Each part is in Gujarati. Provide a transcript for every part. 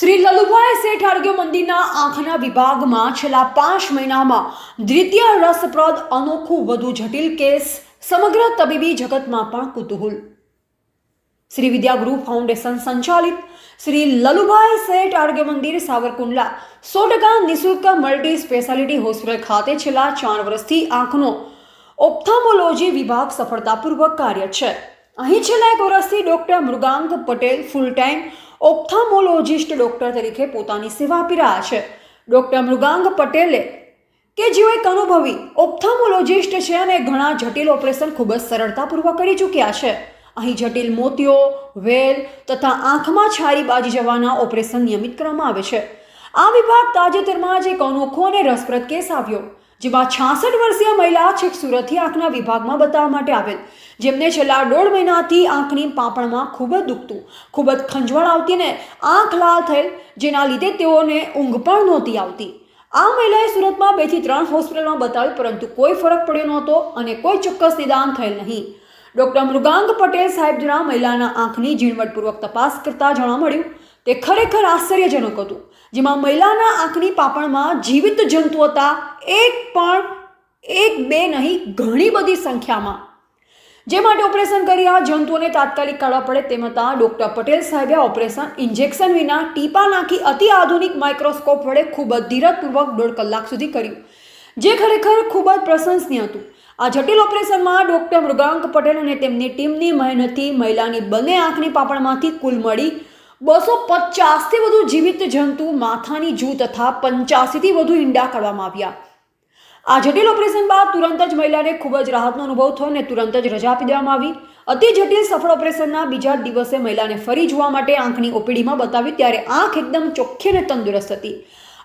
શ્રી લલુભાઈ શેઠ આરોગ્ય મંદિરના આંખના વિભાગમાં છેલ્લા 5 મહિનામાં દ્વિતીય રસપ્રદ અનોખું વધુ જટિલ કેસ સમગ્ર તબીબી જગતમાં પણ કુતૂહલ. શ્રી વિદ્યાગુરુ ફાઉન્ડેશન સંચાલિત શ્રી લલુભાઈ શેઠ આરોગ્ય મંદિર સાવરકુંડલા 100% નિઃશુલ્ક મલ્ટી સ્પેશિયાલિટી હોસ્પિટલ ખાતે છેલ્લા 4 વર્ષથી આંખનો ઓપ્થાલ્મોલોજી વિભાગ સફળતાપૂર્વક કાર્યરત છે. અહીં છેલ્લા 1 વર્ષથી doctor Mrigank Patel full time ophthalmologist doctor તરીકે પોતાની સેવા આપી રહ્યા છે. ડોક્ટર મૃગાંક પટેલે કે જેઓ એક અનુભવી ઓપ્થાલ્મોલોજિસ્ટ છે અને ઘણા જટિલ ઓપરેશન ખૂબ જ સરળતાપૂર્વક કરી ચૂક્યા છે. અહીં જટિલ મોતિયો, વેલ તથા આંખમાં છારી બાજી જવાના ઓપરેશન નિયમિત કરવામાં આવે છે. આ વિભાગ તાજેતરમાં જ એક અનોખો અને રસપ્રદ કેસ આવ્યો, જેમાં 66 વર્ષીય મહિલા છેક સુરતથી આંખના વિભાગમાં બતાવવા માટે આવેલ, જેમને છેલ્લા 1.5 મહિનાથી આંખની પાંપણમાં ખૂબ જ દુખતું, ખૂબ જ ખંજવાળ આવતી અને આંખ લાલ થયેલ, જેના લીધે તેઓને ઊંઘ પણ નહોતી આવતી. આ મહિલાએ સુરતમાં 2 થી 3 હોસ્પિટલમાં બતાવ્યું, પરંતુ કોઈ ફરક પડ્યો નહોતો અને કોઈ ચોક્કસ નિદાન થયેલ નહીં. ડોક્ટર મૃગાંક પટેલ સાહેબ દ્વારા મહિલાના આંખની ઝીણવટપૂર્વક તપાસ કરતા જાણવા મળ્યું તે ખરેખર આશ્ચર્યજનક હતું, જેમાં મહિલાના આંખની પાંપણમાં જીવિત જંતુઓ હતા, એક બે નહીં ઘણી બધી સંખ્યામાં. જે માટે ઓપરેશન કરી આ જંતુઓને તાત્કાલિક કાઢવા પડે તેમ હતા ડોક્ટર પટેલ સાહેબે ઓપરેશન ઇન્જેક્શન વિના ટીપા નાખી અતિ આધુનિક માઇક્રોસ્કોપ વડે ખૂબ જ ધીરજપૂર્વક 1.5 કલાક સુધી કર્યું, જે ખરેખર ખૂબ જ પ્રશંસનીય હતું. આ જટિલ ઓપરેશનમાં ડોક્ટર મૃગાંક પટેલ અને તેમની ટીમની મહેનતથી મહિલાની બંને આંખની પાંપણમાંથી કુલ મળી 250થી વધુ જીવિત જંતુ, માથાની જૂ તથા 85થી વધુ ઈંડા કાઢવામાં આવ્યા. આ જટિલ ઓપરેશન બાદ તુરંત જ મહિલાને ખૂબ જ રાહતનો અનુભવ થયો અને તુરંત જ રજા આપી દેવામાં આવી. અતિ જટિલ સફળ ઓપરેશનના બીજા દિવસે મહિલાને ફરી જોવા માટે આંખની ઓપીડીમાં બતાવી, ત્યારે આંખ એકદમ ચોખ્ખી અને તંદુરસ્ત હતી.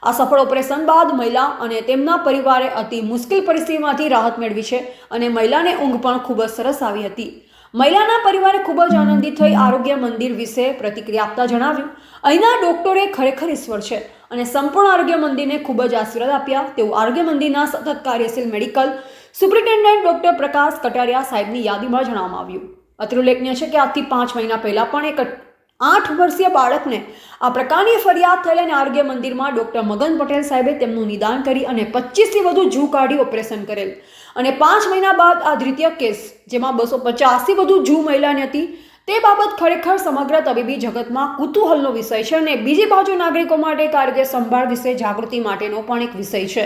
આ સફળ ઓપરેશન બાદ મહિલા અને તેમના પરિવારે અતિ મુશ્કેલ પરિસ્થિતિમાંથી રાહત મેળવી છે અને મહિલાને ઊંઘ પણ ખૂબ જ સરસ આવી હતી. મહિલાના પરિવારે ખૂબ જ આનંદિત થઈ આરોગ્ય મંદિર વિશે પ્રતિક્રિયા આપતા જણાવ્યું, અહીંના ડોક્ટરે ખરેખર ઈશ્વર છે અને સંપૂર્ણ આરોગ્ય મંદિરને ખૂબ જ આશીર્વાદ આપ્યા. તેવું આરોગ્ય મંદિરના સતત કાર્યશીલ મેડિકલ સુપ્રિન્ટેન્ડન્ટ ડોક્ટર પ્રકાશ કટારિયા સાહેબની યાદીમાં જણાવવામાં આવ્યું. અત્રે ઉલ્લેખનીય છે કે આજથી 5 મહિના પહેલા પણ એક 8 વર્ષીય બાળકને આ પ્રકારની ફરિયાદ થયેલ અને આરોગ્ય મંદિરમાં ડોક્ટર મગન પટેલ સાહેબે તેમનું નિદાન કરી અને 25થી વધુ જૂ કાઢી ઓપરેશન કરેલ. અને 5 મહિના બાદ આ દ્વિતીય કેસ, જેમાં 250થી વધુ જૂ મહિલાની હતી, તે બાબત ખરેખર સમગ્ર તબીબી જગતમાં કુતૂહલનો વિષય છે અને બીજી બાજુ નાગરિકો માટે આરોગ્ય સંભાળ વિશે જાગૃતિ માટેનો પણ એક વિષય છે.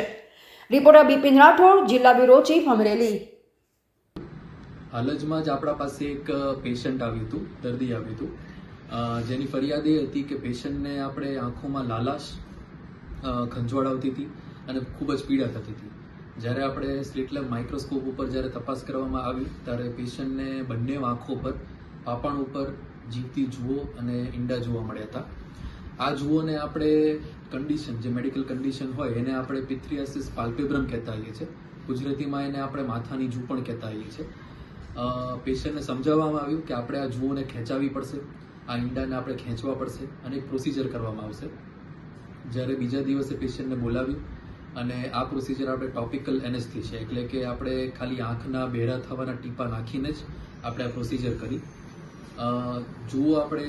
રિપોર્ટર બિપિન રાઠોડ, જિલ્લા બ્યુરો ચીફ, અમરેલી. હાલ જ આપણા પાસે એક પેશન્ટ આવ્યું હતું, દર્દી આવ્યું હતું, જેની ફરિયાદ એ હતી કે પેશન્ટને આપણે આંખોમાં લાલાશ, ખંજવાળ આવતી હતી અને ખૂબ જ પીડા થતી હતી. જ્યારે આપણે સ્લિટ લેબ માઇક્રોસ્કોપ ઉપર જ્યારે તપાસ કરવામાં આવી ત્યારે પેશન્ટને બંને આંખો પર પાંપણ ઉપર જીવતી જુઓ અને ઈંડા જોવા મળ્યા હતા. આ જુઓને આપણે કન્ડિશન, જે મેડિકલ કન્ડિશન હોય એને આપણે પિથ્રિયાસિસ પાલ્પેબ્રમ કહેતા હોઈએ છીએ. ગુજરાતીમાં એને આપણે માથાની જૂ પણ કહેતા હોઈએ છીએ. પેશન્ટને સમજાવવામાં આવ્યું કે આપણે આ જુઓને ખેંચાવી પડશે, આ ઈંડાને આપણે ખેંચવા પડશે અને એક પ્રોસિજર કરવામાં આવશે. જ્યારે બીજા દિવસે પેશન્ટને બોલાવ્યું અને આ પ્રોસિજર આપણે ટોપિકલ એનેસ્થેસિયા, એટલે કે આપણે ખાલી આંખના બહેરા થવાના ટીપા નાખીને જ આપણે આ પ્રોસિજર કરી. જુઓ આપણે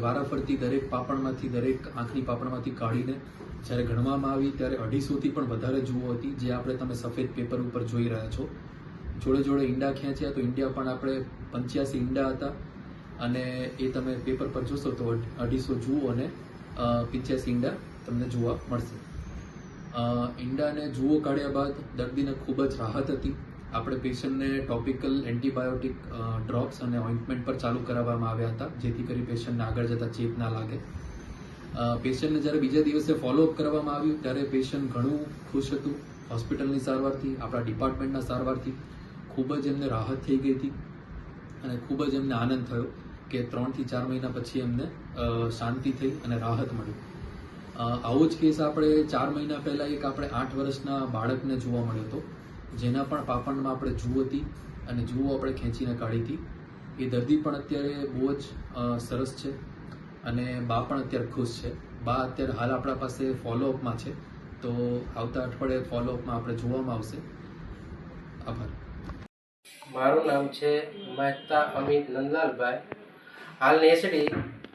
વારાફરતી દરેક પાંપણમાંથી, દરેક આંખની પાંપણમાંથી કાઢીને જ્યારે ગણવામાં આવી ત્યારે 250થી પણ વધારે જુઓ હતી, જે આપણે તમે સફેદ પેપર ઉપર જોઈ રહ્યા છો. જોડે જોડે ઈંડા ખેંચ્યા તો ઈંડા પણ આપણે 85 ઈંડા હતા અને એ તમે પેપર પર જોશો તો 250 જુઓ અને 85 ઈંડા તમને જોવા મળશે. ઈંડાને જુઓ કાઢ્યા બાદ દર્દીને ખૂબ જ રાહત હતી. આપણે પેશન્ટને ટોપિકલ એન્ટીબાયોટિક ડ્રોપ્સ અને ઓઇન્ટમેન્ટ પર ચાલુ કરાવવામાં આવ્યા હતા, જેથી કરી પેશન્ટને આગળ જતા ચેપ ના લાગે. પેશન્ટને જ્યારે બીજા દિવસે ફોલોઅપ કરવામાં આવ્યું ત્યારે પેશન્ટ ઘણું ખુશ હતું. હોસ્પિટલની સારવારથી, આપણા ડિપાર્ટમેન્ટના સારવારથી ખૂબ જ એમને રાહત થઈ ગઈ હતી અને ખૂબ જ એમને આનંદ થયો કે 3 થી 4 મહિના પછી એમને શાંતિ થઈ અને રાહત મળી. આવો જ કેસ આપણે 4 મહિના પહેલાં એક આપણે 8 વર્ષના બાળકને જોવા મળ્યો હતો, જેના પણ પાંપણમાં આપણે જૂ હતી અને જુઓ આપણે ખેંચીને કાઢી હતી. એ દર્દી પણ અત્યારે બહુ જ સરસ છે અને બા પણ અત્યારે ખુશ છે. બા અત્યારે હાલ આપણા પાસે ફોલોઅપમાં છે, તો આવતા અઠવાડિયે ફોલોઅપમાં આપણે જોવામાં આવશે. આભાર. મારું નામ છે મહેતા અમિત નંદલાલભાઈ. હાલ નેસડી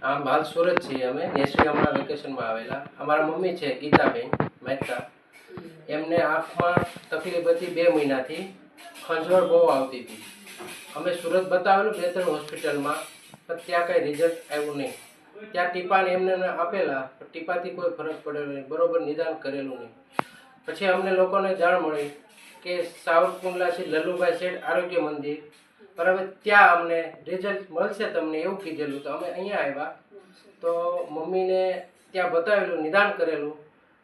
આમ હાલ સુરત છીએ અમે. નેસરી હમણાં વેકેશનમાં આવેલા. અમારા મમ્મી છે ગીતાબેન મહેતા, એમને આંખમાં તકલીફ હતી 2 મહિનાથી, ખંજવાળ બહુ આવતી હતી. અમે સુરત બતાવેલું 2-3 હોસ્પિટલમાં, પણ ત્યાં કાંઈ રિઝલ્ટ આવ્યું નહીં. ત્યાં ટીપાને એમને આપેલા, પણ ટીપાથી કોઈ ફરક પડ્યો નહીં, બરોબર નિદાન કરેલું નહીં. પછી અમને લોકોને જાણ મળી કે સાવરકુંડલાથી લલ્લુભાઈ શેઠ આરોગ્ય મંદિર, બરાબર, ત્યાં અમને રિઝલ્ટ મળશે તમને એવું કીધેલું. તો અમે અહીંયા આવ્યા તો મમ્મીને ત્યાં બતાવેલું, નિદાન કરેલું,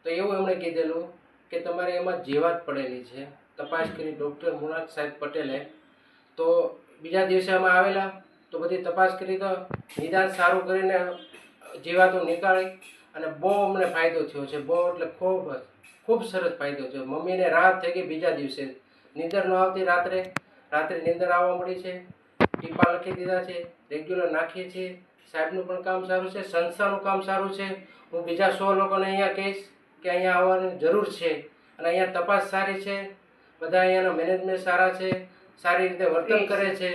તો એવું એમણે કીધેલું કે તમારે એમાં જીવાત પડેલી છે. તપાસ કરી ડૉક્ટર મુનાક સાહેબ પટેલે. તો બીજા દિવસે અમે આવેલા તો બધી તપાસ કરી તો નિદાન સારું કરીને જીવાતો નીકાળી અને બહુ અમને ફાયદો થયો છે. બહુ એટલે ખૂબ સરસ ફાયદો થયો. મમ્મીને રાહત થઈ ગઈ. બીજા દિવસે નીંદર ન આવતી, રાત્રે નીંદર આવવા મળી છે. ટીપા લખી દીધા છે, રેગ્યુલર નાખીએ છીએ. સાહેબનું પણ કામ સારું છે, સંસ્થાનું કામ સારું છે. હું બીજા 100 લોકોને અહીંયા કહીશ કે અહીંયા આવવાની જરૂર છે. અને અહીંયા તપાસ સારી છે, બધા અહીંયાના મેનેજમેન્ટ સારા છે, સારી રીતે વર્તન કરે છે,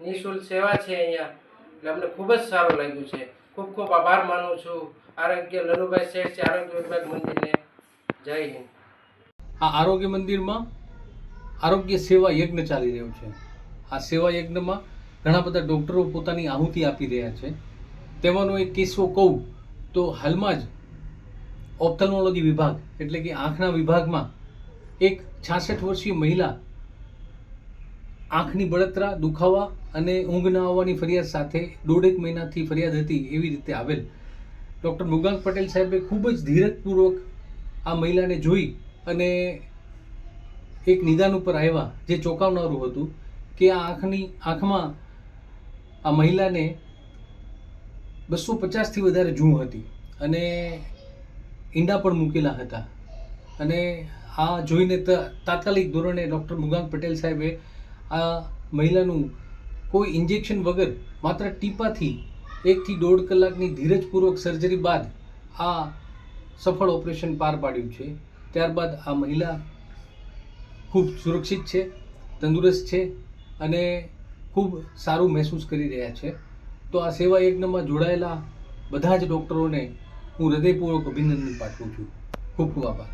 નિઃશુલ્ક સેવા છે અહીંયા. એટલે અમને ખૂબ જ સારું લાગ્યું છે. ખૂબ ખૂબ આભાર માનું છું આરોગ્ય લલ્લુભાઈ શેઠ છે આરોગ્ય વિભાગ મંદિરને. જય હિન્દ. આ આરોગ્ય મંદિરમાં આરોગ્ય સેવા યજ્ઞ ચાલી રહ્યો છે. આ સેવા યજ્ઞમાં ઘણા બધા ડૉક્ટરો પોતાની આહુતિ આપી રહ્યા છે. તેમાંનો એક કિસ્સો કહું તો હાલમાં જ ઓપ્થેલ્મોલોજી વિભાગ એટલે કે આંખના વિભાગમાં એક 66 વર્ષીય મહિલા આંખની બળતરા, દુખાવા અને ઊંઘ ન આવવાની ફરિયાદ સાથે 1.5 મહિનાથી ફરિયાદ હતી એવી રીતે આવેલ. ડૉક્ટર મુગાંક પટેલ સાહેબે ખૂબ જ ધીરજપૂર્વક આ મહિલાને જોઈ અને એક નિદાન ઉપર આવ્યા, જે ચોંકાવનારું હતું કે આ આંખમાં આ મહિલાને 250થી વધારે જૂં હતી અને ઈંડા પણ મૂકેલા હતા. અને આ જોઈને તાત્કાલિક ધોરણે ડૉક્ટર મુગાંક પટેલ સાહેબે આ મહિલાનું કોઈ ઇન્જેક્શન વગર માત્ર ટીપાથી 1 થી 1.5 કલાકની ધીરજપૂર્વક સર્જરી બાદ આ સફળ ઓપરેશન પાર પાડ્યું છે. ત્યારબાદ આ મહિલા ખૂબ સુરક્ષિત છે, તંદુરસ્ત છે અને ખૂબ સારું મહેસૂસ કરી રહ્યા છે. તો આ સેવા યજ્ઞમાં જોડાયેલા બધા જ ડૉક્ટરોને હું હૃદયપૂર્વક અભિનંદન પાઠવું છું. ખૂબ ખૂબ આભાર.